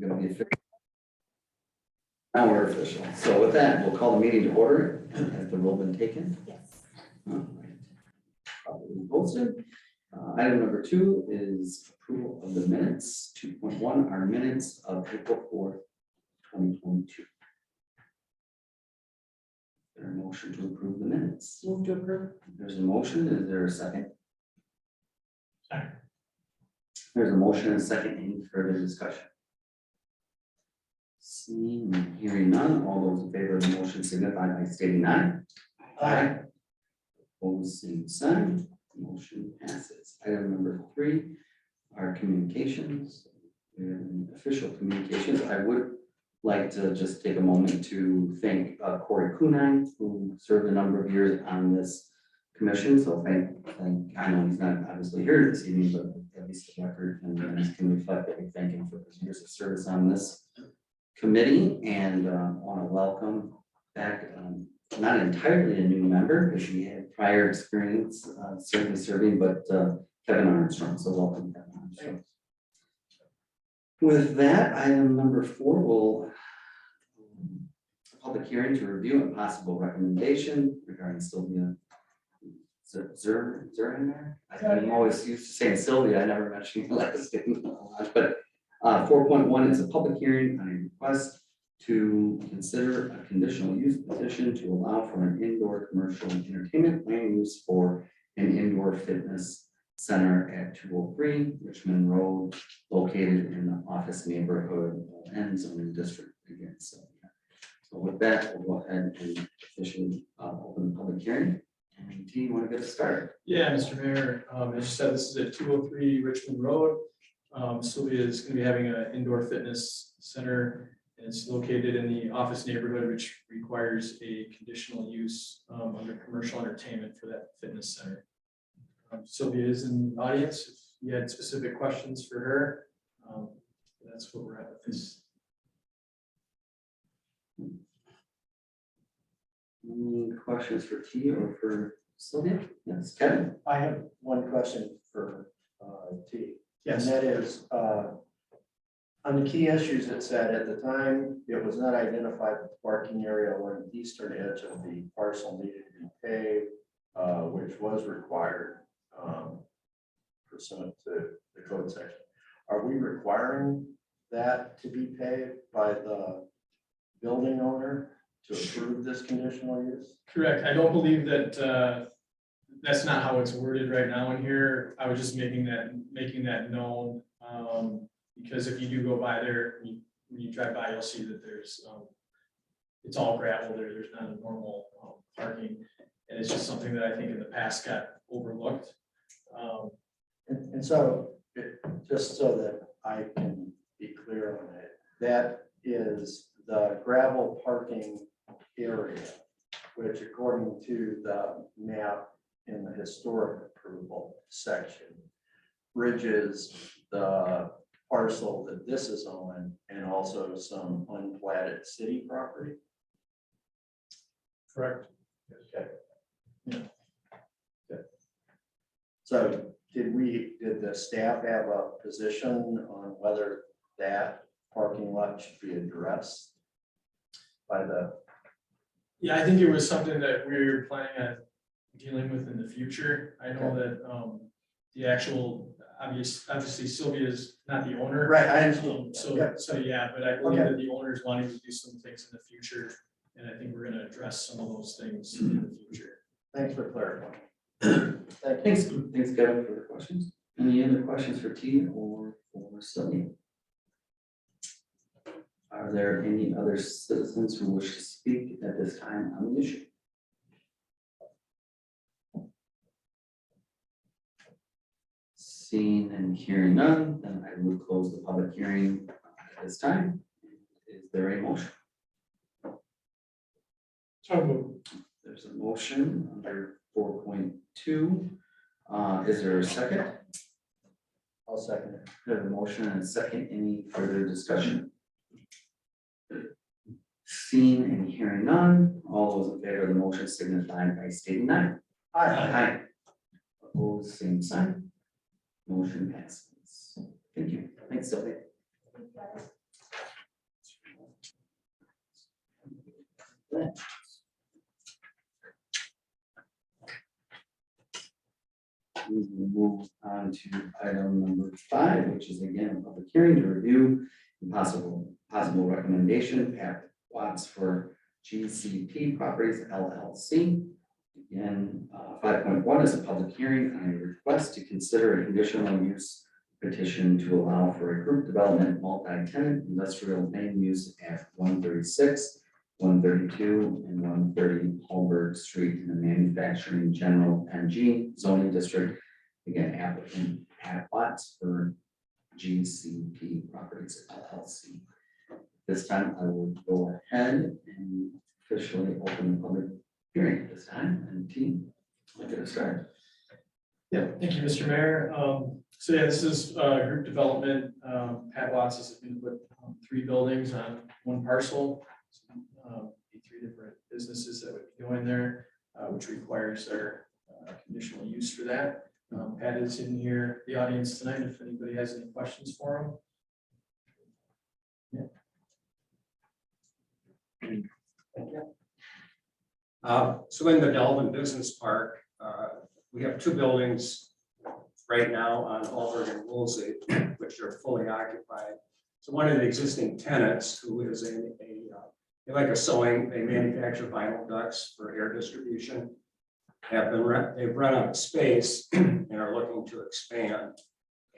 going to be official. Now we're official. So with that, we'll call the meeting to order. Has the roll been taken? Yes. All right. Properly posted. Item number 2 is approval of the minutes. 2.1 are minutes of April 4th, 2022. Is there a motion to approve the minutes? Move to approve. There's a motion. Is there a second? Second. There's a motion and a second. Any further discussion? Seeing and hearing none, all those in favor of the motion signify by stating aye. Aye. Opposed, same sign. Motion passes. Item number 3 are communications. Official communications. I would like to just take a moment to thank Corey Kunine, who served a number of years on this commission. So I know he's not obviously here this evening, but at least the record and minutes can reflect that we thank him for his years of service on this committee, and want to welcome back not entirely a new member because he had prior experience certainly serving, but Kevin Armstrong. So welcome, Kevin Armstrong. With that, item number 4 will public hearing to review a possible recommendation regarding Sylvia Zeriner. I'm always used to saying Sylvia. I never mentioned the last name, but 4.1 is a public hearing on a request to consider a conditional use petition to allow for an indoor commercial entertainment land use for an indoor fitness center at 203 Richmond Road, located in the office neighborhood and zoning district again. So with that, we'll go ahead and officially open the public hearing. And T, you want to get us started? Yeah, Mr. Mayor, as you said, this is at 203 Richmond Road. Sylvia is going to be having an indoor fitness center, and it's located in the office neighborhood, which requires a conditional use under commercial entertainment for that fitness center. Sylvia is in the audience. If you had specific questions for her, that's what we're at with this. Any questions for T or for Sylvia? Yes, Kevin. I have one question for T. Yes. And that is, on the key issues, it said at the time, it was not identified that the parking area along the eastern edge of the parcel needed to be paved, which was required pursuant to the code section. Are we requiring that to be paved by the building owner to approve this conditional use? Correct. I don't believe that that's not how it's worded right now in here. I was just making that known, because if you do go by there, when you drive by, you'll see that there's it's all gravel there. There's not a normal parking, and it's just something that I think in the past got overlooked. And so, just so that I can be clear on it, that is the gravel parking area, which according to the map in the historic approval section, bridges the parcel that this is on and also some unplatted city property. Correct. Okay. Yeah. Okay. So did the staff have a position on whether that parking lot should be addressed by the? Yeah, I think it was something that we were planning on dealing with in the future. I know that the actual, obviously Sylvia is not the owner. Right, I understand. So yeah, but I believe that the owner is wanting to do some things in the future, and I think we're going to address some of those things in the future. Thanks for clarifying. Thank you. Thanks, Kevin, for the questions. Any other questions for T or for Sylvia? Are there any other citizens who wish to speak at this time on the issue? Seeing and hearing none, then I will close the public hearing at this time. Is there a motion? So moved. There's a motion under 4.2. Is there a second? I'll second it. There's a motion and a second. Any further discussion? Seeing and hearing none, all those in favor of the motion signify by stating aye. Aye. Opposed, same sign. Motion passes. Thank you. Thanks, Sylvia. on to item number 5, which is again a public hearing to review the possible recommendation at Watts for GCP Properties LLC. Again, 5.1 is a public hearing on a request to consider a conditional use petition to allow for a group development multi-tenant industrial land use at 136, 132, and 130 Hallberg Street in the manufacturing general MG zoning district. Again, applicant Pat Watts for GCP Properties LLC. This time I will go ahead and officially open the public hearing at this time, and team, I'll get it started. Yeah, thank you, Mr. Mayor. So yeah, this is group development. Pat Watts is going to put 3 buildings on 1 parcel. Be 3 different businesses that would be going there, which requires their conditional use for that. Pat is in here, the audience tonight, if anybody has any questions for him. So in the Delavan Business Park, we have 2 buildings right now on Hallberg and Woolsey, which are fully occupied. So one of the existing tenants, who is they like a sewing, they manufacture vinyl ducts for air distribution, they've run out of space and are looking to expand.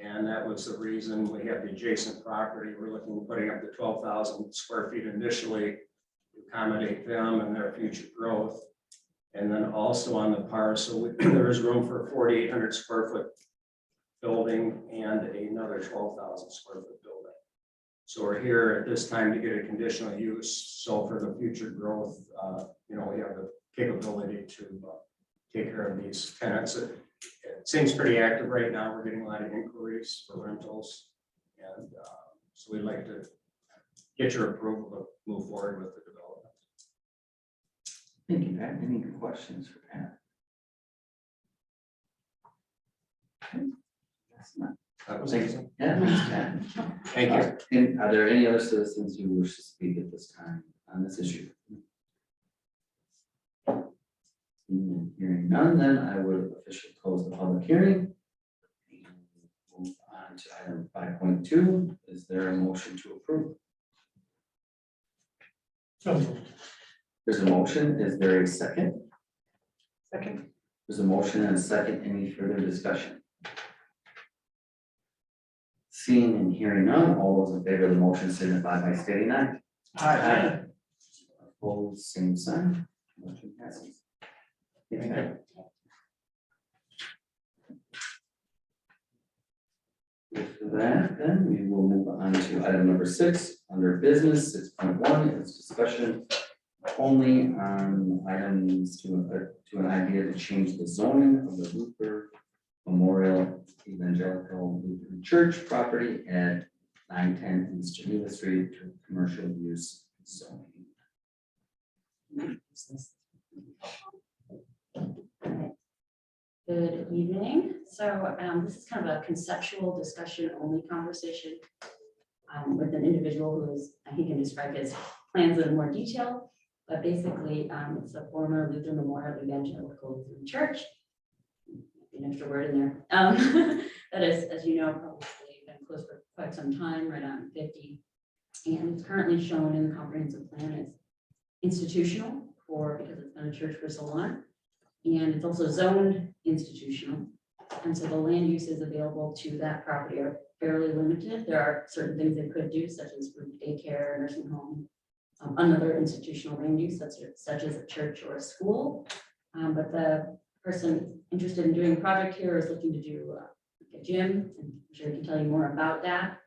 And that was the reason we have the adjacent property. We're looking at putting up to 12,000 square feet initially to accommodate them and their future growth. And then also on the parcel, there is room for a 4,800 square foot building and another 12,000 square foot building. So we're here at this time to get a conditional use. So for the future growth, we have the capability to take care of these tenants. It seems pretty active right now. We're getting a lot of inquiries for rentals. And so we'd like to get your approval to move forward with the development. Thank you, Pat. Any questions for Pat? Okay. That's not. That was Thanks. easy. Yeah, thanks, Pat. Thank you. And are there any other citizens who wish to speak at this time on this issue? Hearing none, then I would officially close the public hearing. And move on to item 5.2. Is there a motion to approve? So moved. There's a motion. Is there a second? Second. There's a motion and a second. Any further discussion? Seeing and hearing none, all those in favor of the motion signify by stating aye. Aye. Opposed, same sign. Motion passes. Thank you. With that, then we will move on to item number 6 under business. 6.1 is discussion only on items to an idea to change the zoning of the Luther Memorial Evangelical Lutheran Church property at 910 East Geneva Street to commercial use zoning. Good evening. So this is kind of a conceptual discussion only conversation with an individual who is, he can describe his plans in more detail, but basically it's a former Lutheran Memorial Evangelical Lutheran Church. An extra word in there. That is, as you know, probably been closed for quite some time, right on 50. And it's currently shown in the comprehensive plan as institutional because it's been a church for so long. And it's also zoned institutional. And so the land uses available to that property are fairly limited. There are certain things they could do, such as group daycare, nursing home, another institutional land use, such as a church or a school. But the person interested in doing a project here is looking to do a gym, and I'm sure he can tell you more about that.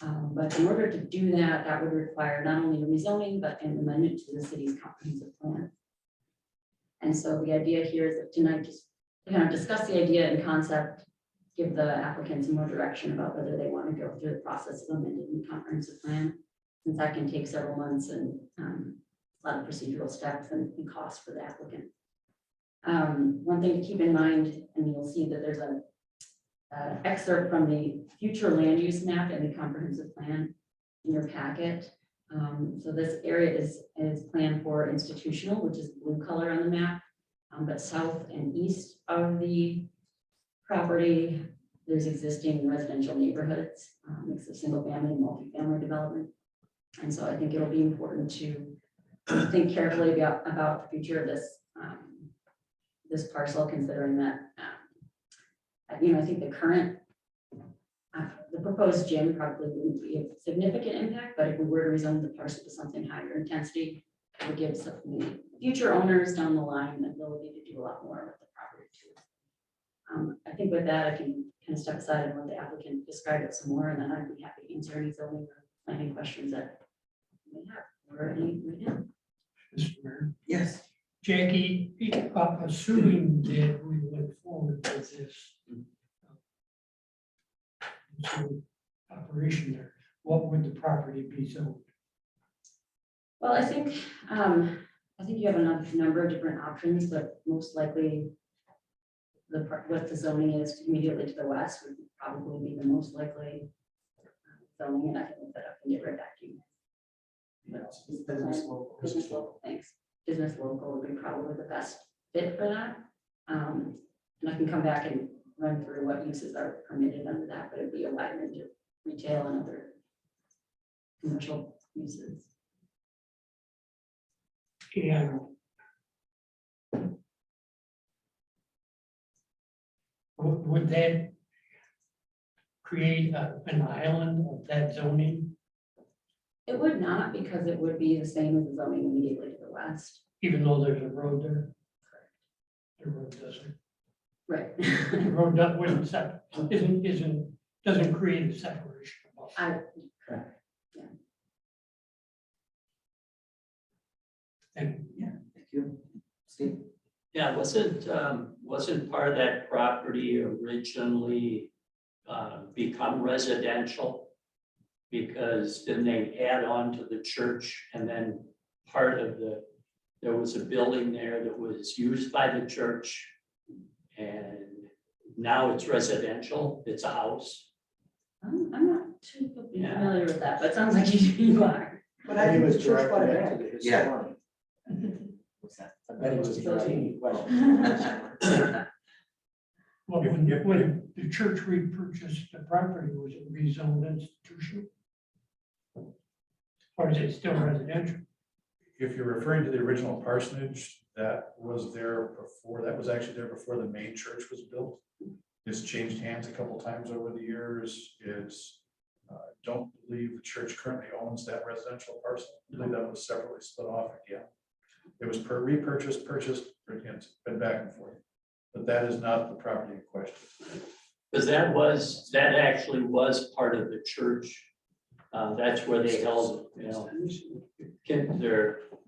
But in order to do that, that would require not only rezoning, but an amendment to the city's comprehensive plan. And so the idea here is that tonight, just to kind of discuss the idea and concept, give the applicants more direction about whether they want to go through the process of amending the comprehensive plan, since that can take several months and a lot of procedural steps and costs for the applicant. One thing to keep in mind, and you'll see that there's an excerpt from the future land use map in the comprehensive plan in your packet. So this area is planned for institutional, which is blue color on the map, but south and east of the property, there's existing residential neighborhoods, mix of single family and multifamily development. And so I think it'll be important to think carefully about the future of this parcel, considering that, I think the current, the proposed gym probably wouldn't be a significant impact, but if we were to rezone the parcel to something higher intensity, it would give some future owners down the line the ability to do a lot more with the property too. I think with that, I can kind of step aside and let the applicant describe it some more, and then I'd be happy to answer any zoning or planning questions that you may have, or any right now. Mr. Mayor. Yes. Jackie, assuming that we went forward with this operation there, what would the property be zoned? Well, I think you have a number of different options, but most likely what the zoning is immediately to the west would probably be the most likely zoning, and I can look that up and get right back to you. Business local, thanks. Business local would be probably the best fit for that. And I can come back and run through what uses are permitted under that, but it'd be a wide range of retail and other commercial uses. And would that create an island of that zoning, It would not, because it would be the same as the zoning immediately to the west. even though there's a road there? The road doesn't. Right. The road doesn't create a separation. Correct. And Thank you. Steve? Yeah, wasn't part of that property originally become residential? Because then they add on to the church, and then there was a building there that was used by the church. And now it's residential, it's a house. I'm not too familiar with that, but it sounds like you are. But I think it was directed to the Yeah. historian. What's that? I bet it was directing questions. well, when the church repurchased the property, was it rezoned institutional? Or is it still residential? If you're referring to the original parsonage, that was there before, that was actually there before the main church was built. It's changed hands a couple times over the years. Don't believe the church currently owns that residential parcel. I believe that was separately split off again. It was repurchased, purchased, it's been back and forth. But that is not the property in question. Because that actually was part of the church. That's where they held,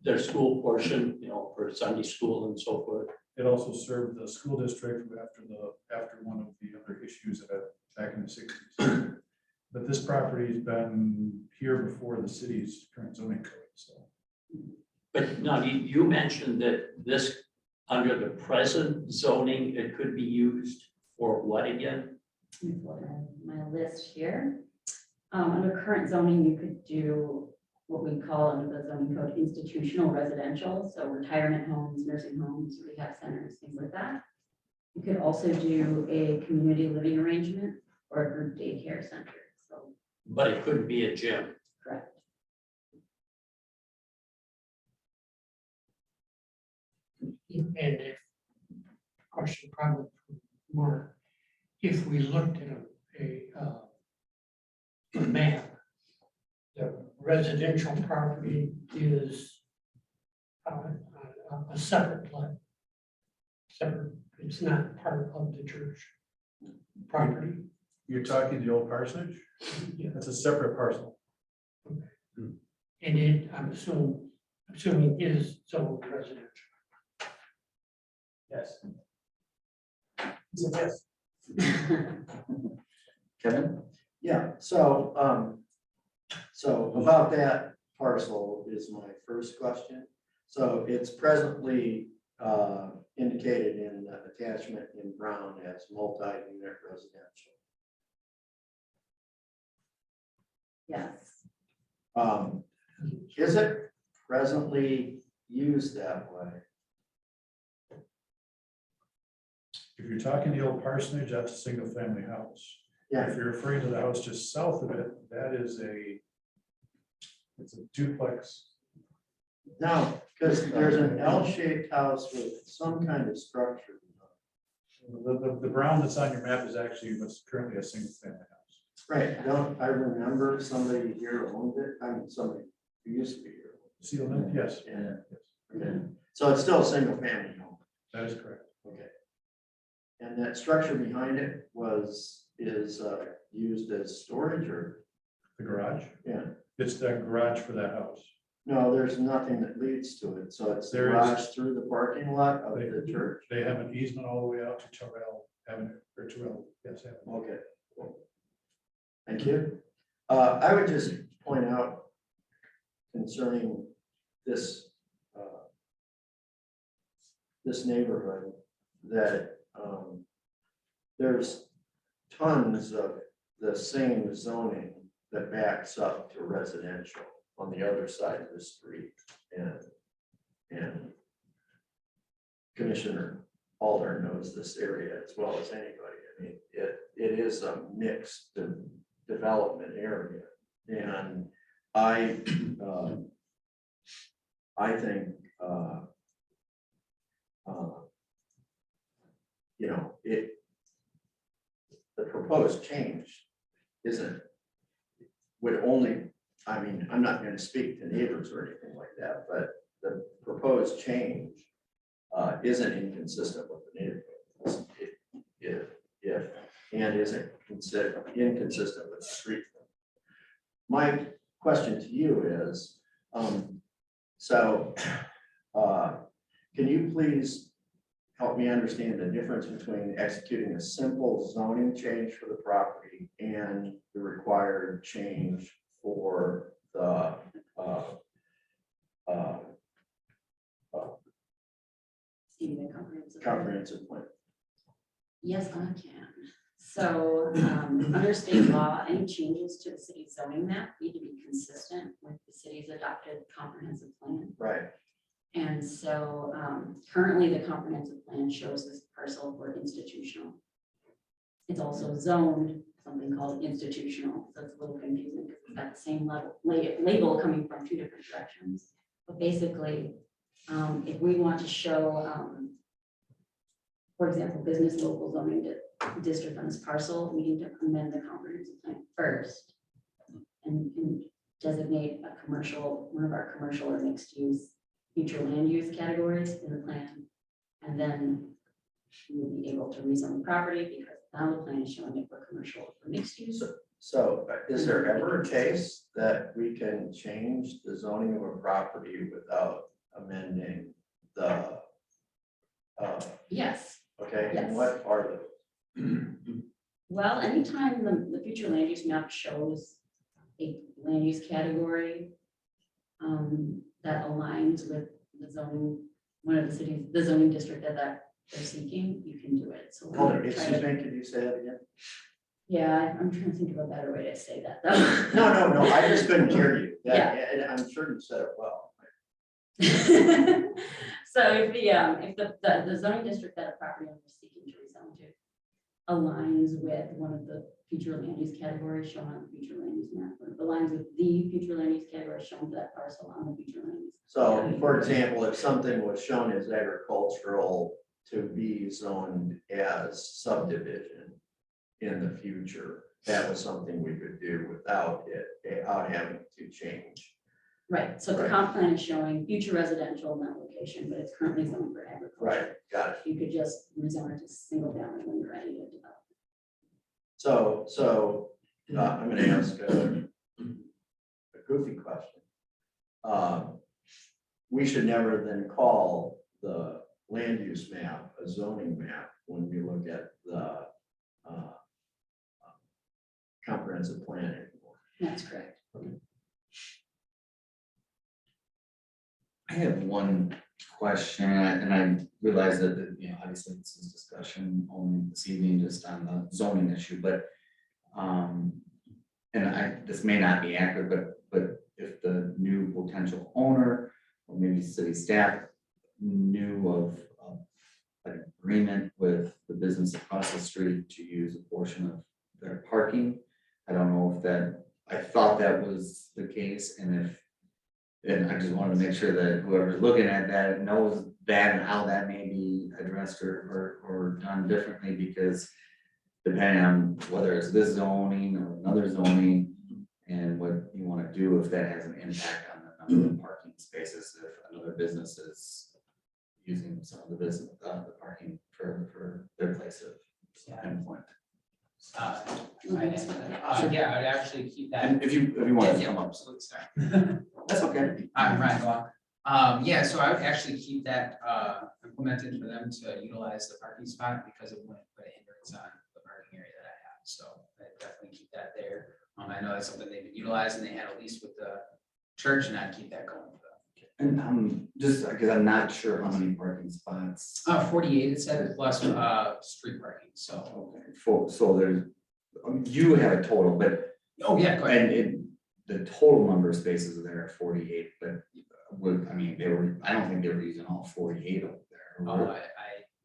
their school portion, for Sunday school and so forth. It also served the school district after one of the other issues that back in the 60s. But this property's been here before the city's current zoning code, so. But now you mentioned that this, under the present zoning, it could be used for what again? My list here. Under current zoning, you could do what we call under the zoning code institutional residential, so retirement homes, nursing homes, rehab centers, things like that. You could also do a community living arrangement or a group daycare center. So But it couldn't be a gym. correct. And if, question probably for Mark, if we looked at a map, the residential property is a separate plot. Separate, it's not part of the church property. You're talking the old parsonage? Yeah. That's a separate parcel. And it, I'm assuming is zoned residential. Yes. Yes. Kevin? Yeah, so about that parcel is my first question. So it's presently indicated in the attachment in brown as multi-unit residential. Yes. Is it presently used that way? If you're talking the old parsonage, that's a single family house. Yeah. If you're referring to the house just south of it, that is it's a duplex. No, because there's an L-shaped house with some kind of structure. The brown that's on your map is actually what's currently a single family house. Right, don't I remember somebody here owned it? I mean, somebody who used to be here. Seal them, yes. Yeah. Yes, Okay, so it's still a single family home. that is correct. Okay. And that structure behind it is used as storage or, The garage, yeah. it's that garage for that house. No, there's nothing that leads to it. So it's the There is. garage through the parking lot of They- the church. They have an easement all the way out to Terrell Avenue, or Terrell, yes, Avenue. Okay. Thank you. I would just point out concerning this, this neighborhood, that there's tons of the same zoning that backs up to residential on the other side of the street. And Commissioner Alder knows this area as well as anybody. I mean, it is a mixed development area. And I think, you know, the proposed change would only, I mean, I'm not going to speak to neighbors or anything like that, but the proposed change isn't inconsistent with the neighborhood. And isn't inconsistent with the street. My question to you is, can you please help me understand the difference between executing a simple zoning change for the property and the required change for the comprehensive plan? Yes, I can. So, under state law, any changes to the city's zoning map need to be consistent with the city's adopted comprehensive plan. Right. And so, currently the comprehensive plan shows this parcel for institutional. It's also zoned something called institutional, so it's a little confusing because it's got the same label coming from two different directions. But basically, if we want to show, for example, business local zoning district on this parcel, we need to amend the comprehensive plan first and designate a commercial, one of our commercial or mixed use future land use categories in the plan. And then we will be able to rezone the property because now the plan is showing it for commercial or mixed use. So is there ever a case that we can change the zoning of a property without amending the, Yes. okay, Yes. and what are those? Well, anytime the future land use map shows a land use category that aligns with the zoning, one of the cities, the zoning district that they're seeking, you can do it. So Hold we're on, trying excuse to- me, could you say that again? Yeah, I'm trying to think of a better way to say that though. No, I just couldn't hear you. Yeah. And I'm sure you said it well. So if the zoning district that a property owner is seeking to rezone to aligns with one of the future land use categories shown on the future land use map, or aligns with the future land use category shown for that parcel on the future land use. So, for example, if something was shown as agricultural to be zoned as subdivision in the future, that was something we could do without having to change. Right, so the Right. comp plan is showing future residential in that location, but it's currently zoned for agriculture. Right, got it. You could just rezone it to single family when you're ready to develop. So I'm gonna ask a goofy question. We should never then call the land use map a zoning map when we look at the comprehensive plan anymore. That's correct. I have one question, and I realize that, you know, obviously this is discussion only this evening just on the zoning issue, but this may not be accurate, but if the new potential owner or maybe city staff knew of an agreement with the business business across the street to use a portion of their parking. I don't know if that, I thought that was the case, and I just wanted to make sure that whoever's looking at that knows that and how that may be addressed or done differently, because depending on whether it's this zoning or another zoning and what you want to do, if that has an impact on the number of parking spaces, if another business is using some of the business, the parking for their place of employment. Yeah, I'd actually keep that. And if you want to Yeah, come up, absolutely, sorry. that's okay. I'm Ryan Glock. Yeah, so I would actually keep that implemented for them to utilize the parking spot because it wouldn't put a hindrance on the parking area that I have. So I definitely keep that there. I know that's something they've been utilizing. They had a lease with the church, and I'd keep that going for them. And just because I'm not sure how many parking spots. 48, it said, plus street parking, so. Okay, so there's, you have a total, but, Oh, yeah, go ahead. and the total number of spaces there are 48, but I mean, I don't think they were using all 48 over there.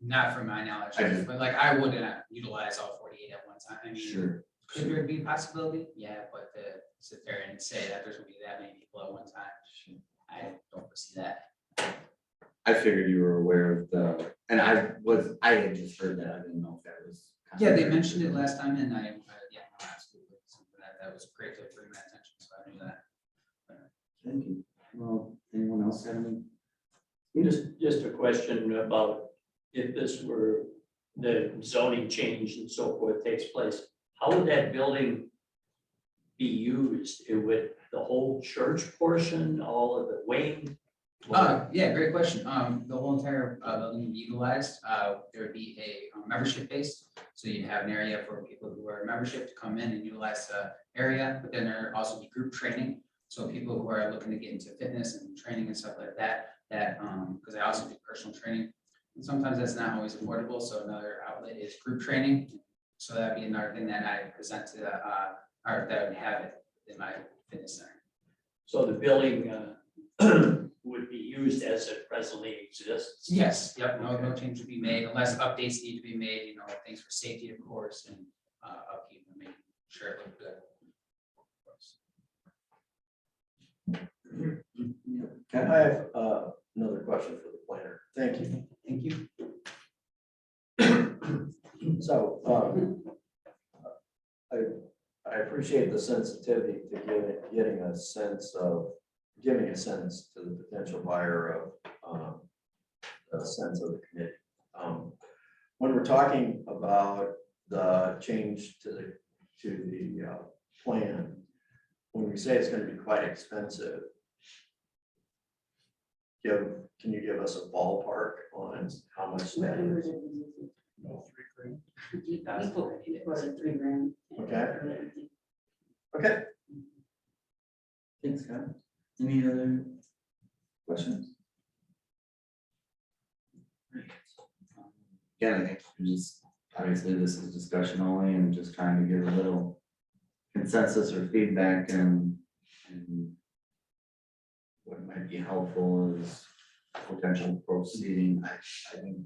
Not from my knowledge, I just- but like I wouldn't utilize all 48 at one time. I mean, Sure. could there be a possibility? Yeah, but to sit there and say that there's gonna be that many people at one time, I don't foresee that. I figured you were aware of and I had just heard that, I didn't know if that was. Yeah, they mentioned it last time, and yeah, no, absolutely, something that was great to bring my attention, so I knew that. Thank you. Well, anyone else have any? Just a question about if this were the zoning change and so forth takes place, how would that building be used? It would, the whole church portion, all of the wing? Yeah, great question. The whole entire building would be utilized. There would be a membership base. So you'd have an area for people who are membership to come in and utilize the area, but then there also be group training. So people who are looking to get into fitness and training and stuff like that, because I also do personal training. And sometimes that's not always affordable. So another outlet is group training. So that'd be another thing that I present to or that I would have it in my fitness center. So the building would be used as it presently exists? Yes, yep, no change would be made unless updates need to be made, things for safety, of course, and upkeep and making sure it looks good. Okay. I have another question for the planner. Thank you. Thank you. So I appreciate the sensitivity to giving a sense to the potential buyer of a sense of the committee. When we're talking about the change to the plan, when we say it's going to be quite expensive, can you give us a ballpark on how much that is? We quoted $3,000. Okay. Thanks, Scott. Any other questions? Yeah, I think obviously this is discussion only and just trying to give a little consensus or feedback and what might be helpful is potential proceeding. I think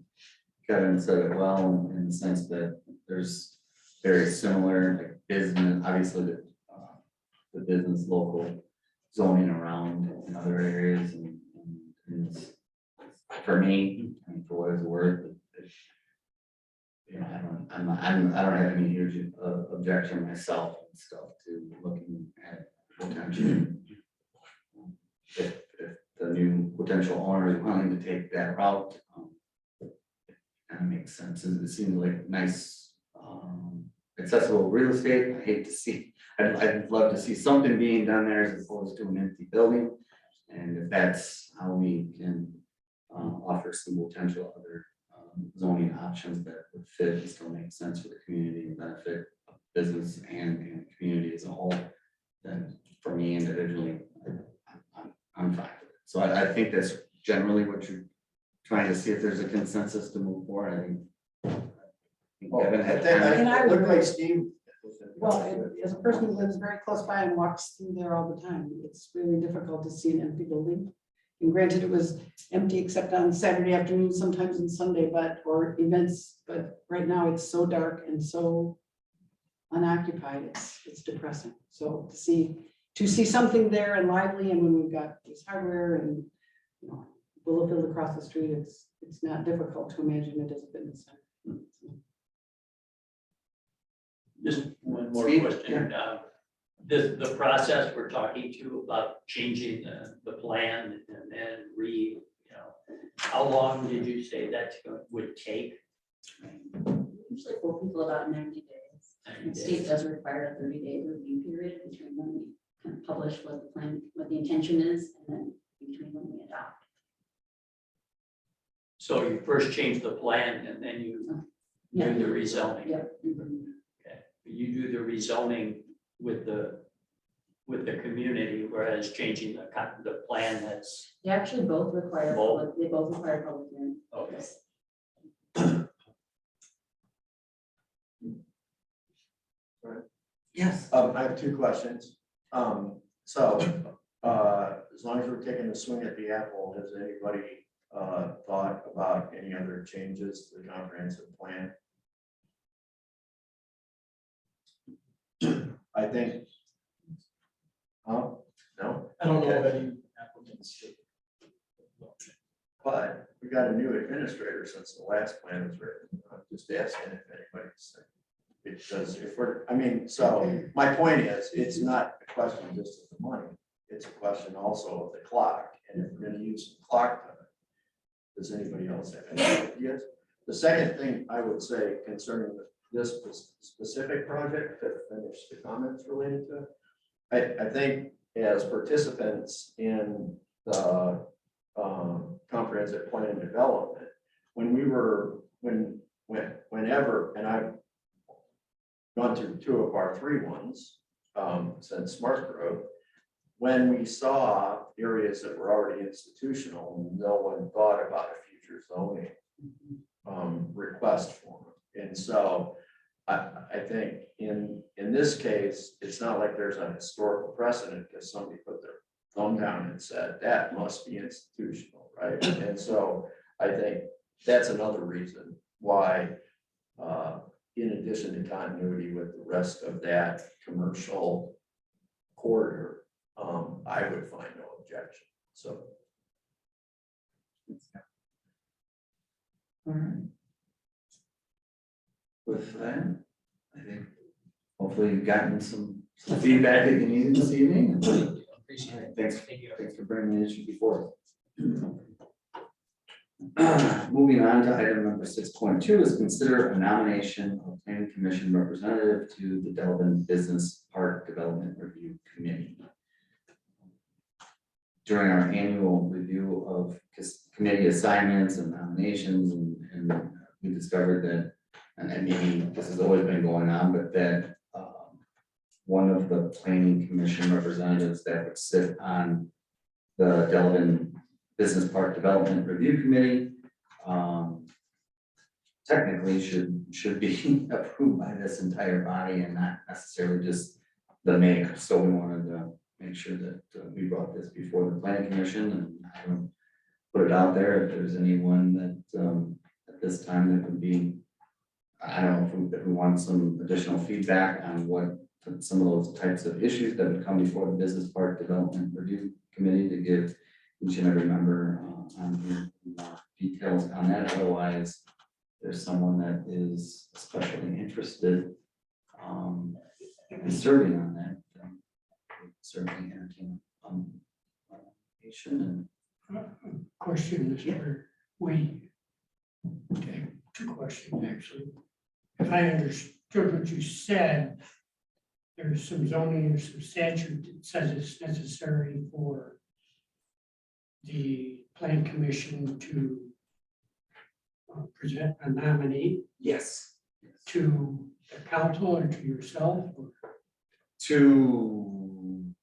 Kevin said it well in the sense that there's very similar like business, obviously the business local zoning around in other areas and for me, and for what it's worth, I don't have any huge objection myself and stuff to looking at potential. If the new potential owner is willing to take that route, kind of makes sense. It seems like nice, accessible real estate. I hate to see, I'd love to see something being done there as opposed to an empty building. And if that's how we can offer some potential other zoning options that would fit and still make sense for the community and benefit business and the community as a whole, then for me individually, I'm fine with it. So I think that's generally what you're trying to see if there's a consensus to move forward. I think Kevin had. And I would- Looked like Steve. Well, as a person who lives very close by and walks through there all the time, it's really difficult to see an empty building. And granted, it was empty except on Saturday afternoon, sometimes on Sunday, or events, but right now it's so dark and so unoccupied, it's depressing. So to see something there and lively, and when we've got this hardware and, you know, Willow Field across the street, it's not difficult to imagine it as a fitness center. Just one more Steve? question. The process we're talking to about changing the plan and then how long did you say would take? Usually for people about 90 days. The state does require a 30-day review period between when we kind of publish what the plan, what the intention is, and then between when we adopt. So you first change the plan and then you do the rezoning. Yep. Okay. You do the rezoning with the community, whereas changing the plan that's, They actually both require, Both? they both require public hearing. okay. Yes. I have two questions. As long as we're taking a swing at the apple, has anybody thought about any other changes to the comprehensive plan? I think. No? I don't know of any applicants. But we got a new administrator since the last plan was written. I'm just asking if anybody's. Because so my point is, it's not a question just of the money. It's a question also of the clock. And if we're gonna use some clock time, does anybody else have any ideas? The second thing I would say concerning this specific project, to finish the comments related to it, I think as participants in the comprehensive plan development, whenever, and I've gone through two of our 3 ones since Smart Growth, when we saw areas that were already institutional, no one thought about a future zoning request for them. And so I think in this case, it's not like there's a historical precedent because somebody put their thumb down and said, that must be institutional, right? And so I think that's another reason why, in addition to continuity with the rest of that commercial corridor, I would find no objection. So. All right. With that, I think hopefully you've gotten some feedback that you needed this evening. Appreciate it. Thanks, Thank you. thanks for bringing the issue before us. Moving on to item number 6.2 is consider a nomination of planning commission representative to the Delavan Business Park Development Review Committee. During our annual review of committee assignments and nominations, and we discovered that, and maybe this has always been going on, but that one of the planning commission representatives that would sit on the Delavan Business Park Development Review Committee technically should be approved by this entire body and not necessarily just the mayor. So we wanted to make sure that we brought this before the planning commission, and I don't put it out there if there's anyone that at this time that would be, I don't know if we want some additional feedback on what some of those types of issues that would come before the Business Park Development Review Committee, to give each and every member on more details on that. Otherwise, there's someone that is especially interested in serving on that. Certainly entertain nomination. Question, Mr. We, okay, 2 questions actually. If I understood what you said, there's some zoning and some statute that says it's necessary for the plan commission to present a nominee Yes. to the council or to yourself. To,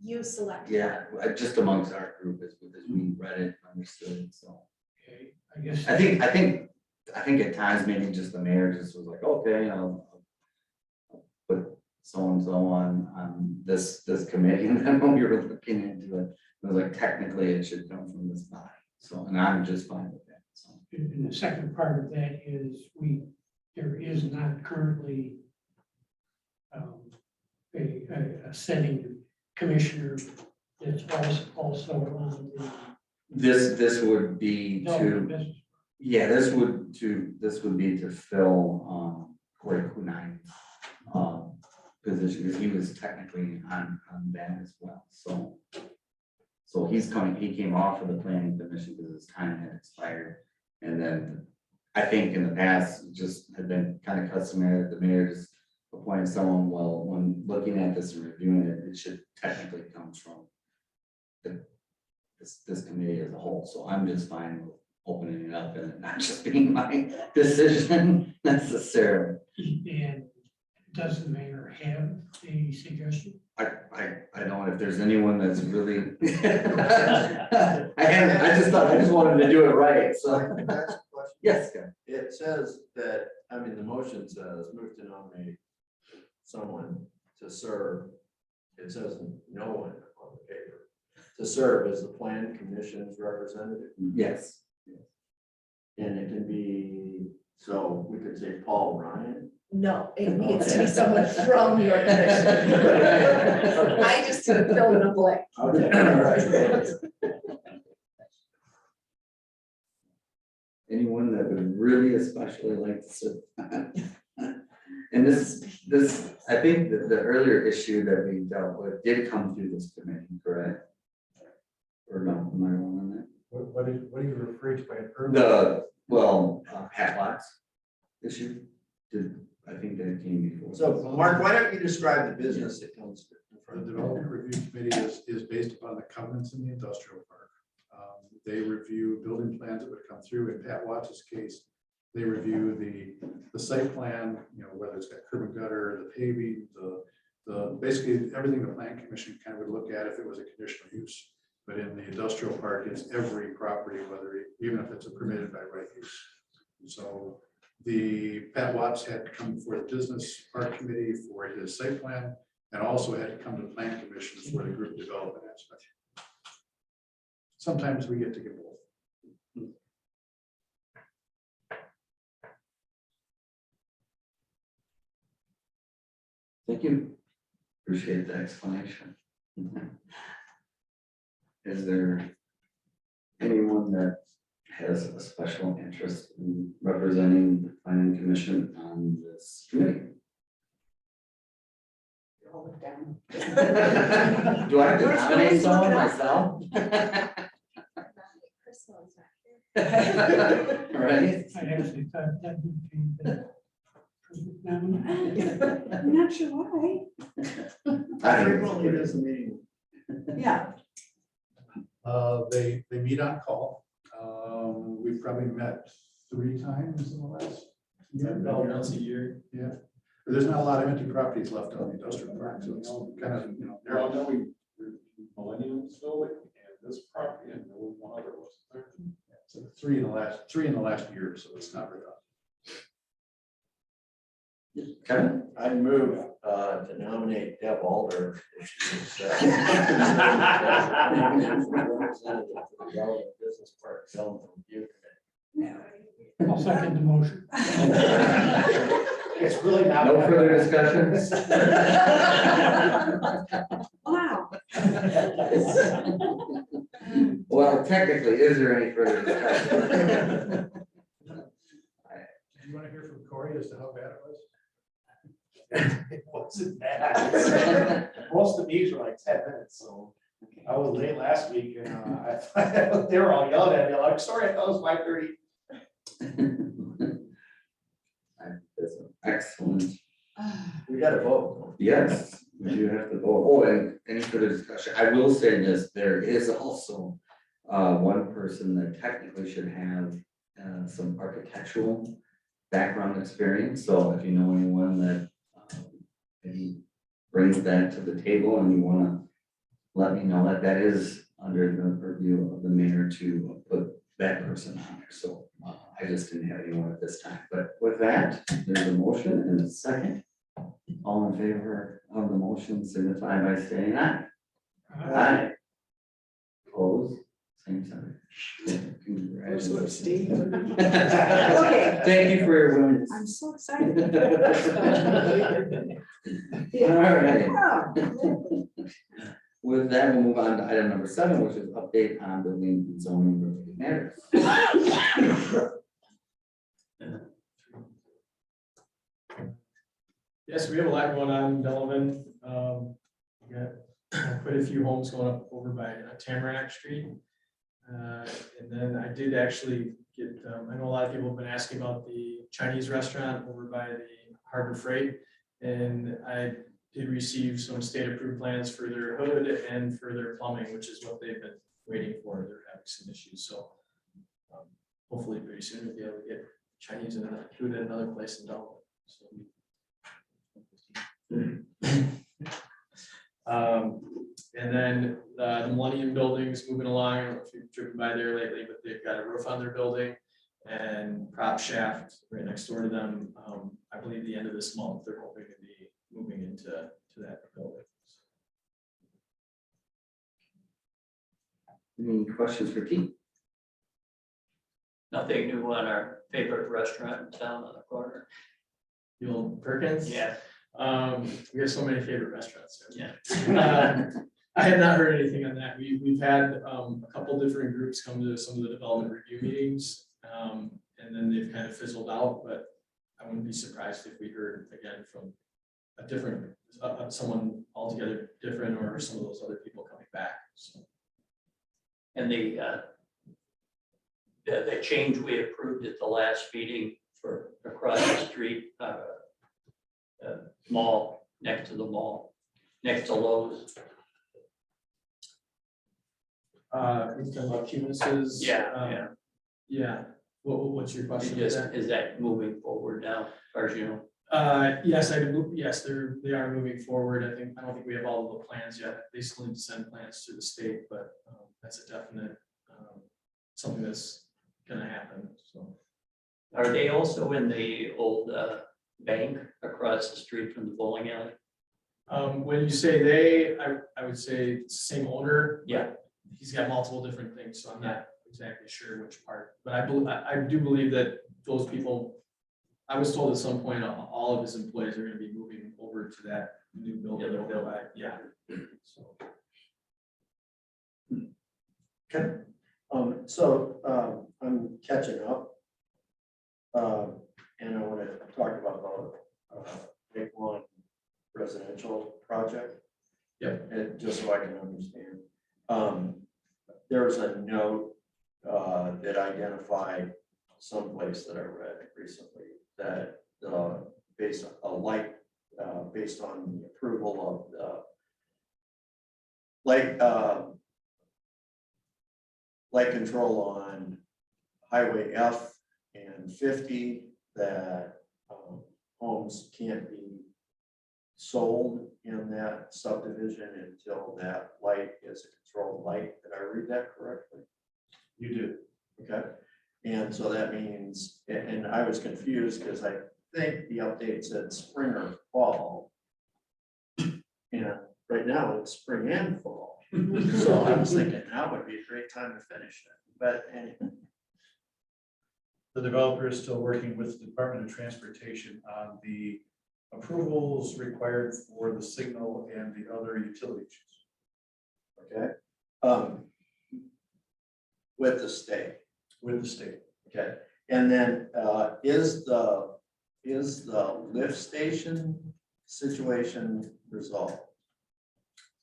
You select. yeah, just amongst our group as we read it, understood it, so. Okay, I guess. I think at times maybe just the mayor just was like, okay, I'll put so-and-so on this committee, and then when we were looking into it, it was like technically it should come from this body, so, and I'm just fine with that, so. And the second part of that is there is not currently a setting commissioner that's also on the. This would be zoning to, business. yeah, this would be to fill, Corey Kunai, position, because he was technically on that as well, so. So he came off of the planning commission because his time had expired, and then I think in the past, it just had been kind of customary that the mayor's appointed someone, well, when looking at this and reviewing it, it should technically come from this committee as a whole, so I'm just fine with opening it up and it not just being my decision necessarily. And does the mayor have a suggestion? I don't, if there's anyone that's really. I just wanted to do it right, so. Can I ask a question? Yes, Scott. It says that, I mean, the motion says move to nominate someone to serve. It says no one on the paper. To serve as the plan commission's representative. Yes. And it can be, so we could say Paul Ryan. No, it needs to be someone from your commission. I just fill in a blank. Okay, all right. Anyone that would really especially like to serve. And this, I think that the earlier issue that we dealt with did come through this committee, correct? Or no, am I wrong on that? What do you refer to by an urban? Pat Watts issue, I think that came before. So Mark, why don't you describe the business that comes in The front of you? development review committee is based upon the covenants in the industrial park. They review building plans that would come through. In Pat Watts' case, they review the site plan, whether it's got curb and gutter, the paving, the basically everything the plan commission kind of would look at if it was a conditional use. But in the industrial park, it's every property, even if it's a permitted by right use. So the Pat Watts had to come before the business park committee for his site plan, and also had to come to the plan commission for the group development aspect. Sometimes we get to get both. Thank you. Appreciate the explanation. Is there anyone that has a special interest in representing the planning commission on this committee? All look down. Do I have to nominate someone myself? Crystal is not here. Right? I actually thought that would be the perfect nominee. I'm not sure why. How frequently does the meeting? Yeah, They meet on call. We've probably met 3 times in the last year. About once a year. Yeah, but there's not a lot of empty properties left on the industrial park, so it's kind of, Well, no, we Millennium still, and this property, and there was one other, wasn't there? so 3 in the last year, so it's not very often. Kevin? I move to nominate Deb Alder. Business Park Development Review Committee. I'll second the motion. It's really not. No further discussions? Wow. Well, technically, is there any further discussion? Do you want to hear from Corey as to how bad it was? It wasn't bad. Most of these were like 10 minutes, so I was late last week and they were all yelling at me, like, sorry, I thought it was 5:30. That's excellent. We got to vote. Yes, we do have to vote. Oh, and any further discussion? I will say this, there is also one person that technically should have some architectural background experience. So if you know anyone that maybe brings that to the table and you want to let me know that is under the purview of the mayor to put that person on there. So I just didn't have anyone at this time. But with that, there's a motion and a second. All in favor of the motion signify by saying aye. Aye. Opposed, same sign. Also abstain. Okay. Thank you for your willingness. I'm so excited. All right. Yeah. With that, we'll move on to item number 7, which is update on building and zoning related matters. Yes, we have a lot going on in Delavan. We got quite a few homes going up over by Tamarack Street. And then I did actually get, I know a lot of people have been asking about the Chinese restaurant over by the Harbor Freight. And I did receive some state approved plans for their hood and for their plumbing, which is what they've been waiting for. They're having some issues, so hopefully pretty soon we'll be able to get Chinese and food at another place in Delavan. So. And then the Millennium Building's moving along. I don't know if you've driven by there lately, but they've got a roof on their building and prop shaft right next door to them. I believe the end of this month, they're hoping to be moving into that building. Any questions for Pete? Nothing new on our favorite restaurant in town on the corner. The old Perkins? Yeah, We have so many favorite restaurants. yeah. I have not heard anything on that. We've had a couple different groups come to some of the development review meetings. And then they've kind of fizzled out, but I wouldn't be surprised if we heard again from a different, someone altogether different, or some of those other people coming back, so. And the change we approved at the last meeting for across the street, mall, next to the mall, next to Lowe's. We've done about Cubins's. Yeah. Yeah, what's your question? with that? Is that moving forward now, as far as you know? Yes, they are moving forward. I don't think we have all of the plans yet. They still need to send plans to the state, but that's a definite, something that's gonna happen, so. Are they also in the old bank across the street from the bowling alley? When you say they, I would say it's the same owner. but Yeah. He's got multiple different things, so I'm not exactly sure which part, but I do believe that those people, I was told at some point, all of his employees are gonna be moving over to that new building. Yeah, the building. Yeah. So. Okay, I'm catching up. And I want to talk about the big one residential project. Yep. And just so I can understand. There's a note that identified someplace that I read recently that based on the approval of the light control on Highway F and 50, that homes can't be sold in that subdivision until that light is a controlled light. Did I read that correctly? You did. Okay, and so that means, and I was confused because I think the update said spring or fall. And right now it's spring and fall. So I was thinking that would be a great time to finish it, but anyway. The developer is still working with the Department of Transportation on the approvals required for the signal and the other utility issues Okay. With the state, with the state. okay, and then is the lift station situation resolved?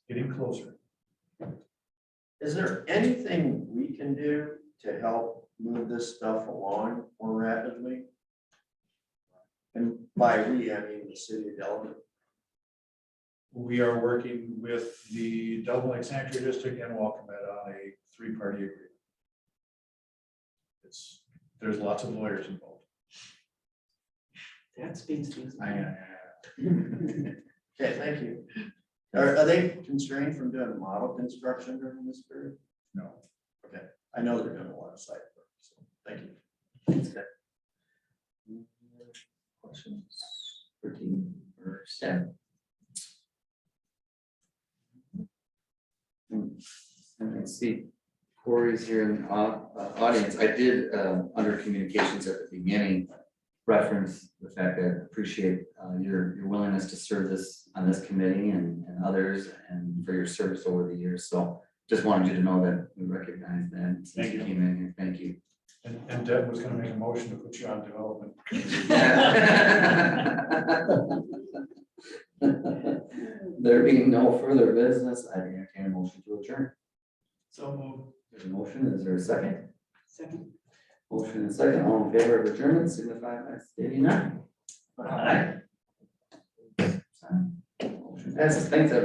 Getting closer. Is there anything we can do to help move this stuff along more rapidly? And by we, I mean the city of Delavan. We are working with the Double Lake Sanitary District and Welcomet on a 3-party agreement. There's lots of lawyers involved. That speeds things. Okay, thank you. Are they constrained from doing model construction during this period? No. Okay, I know they're doing a lot of site work, so thank you. Thanks, guys. Questions for team or staff. And I see Corey's here in the audience. I did, under communications at the beginning, reference the fact that I appreciate your willingness to serve on this committee and others, and for your service over the years. So just wanted you to know that we recognize that since Thank you you. came in here. Thank you. And Deb was gonna make a motion to put you on development. There being no further business, I entertain a motion to adjourn. So move. There's a motion, is there a second? Second. Motion and second, all in favor of adjournment, signify by stating aye. Aye. Motion passes, thanks everyone.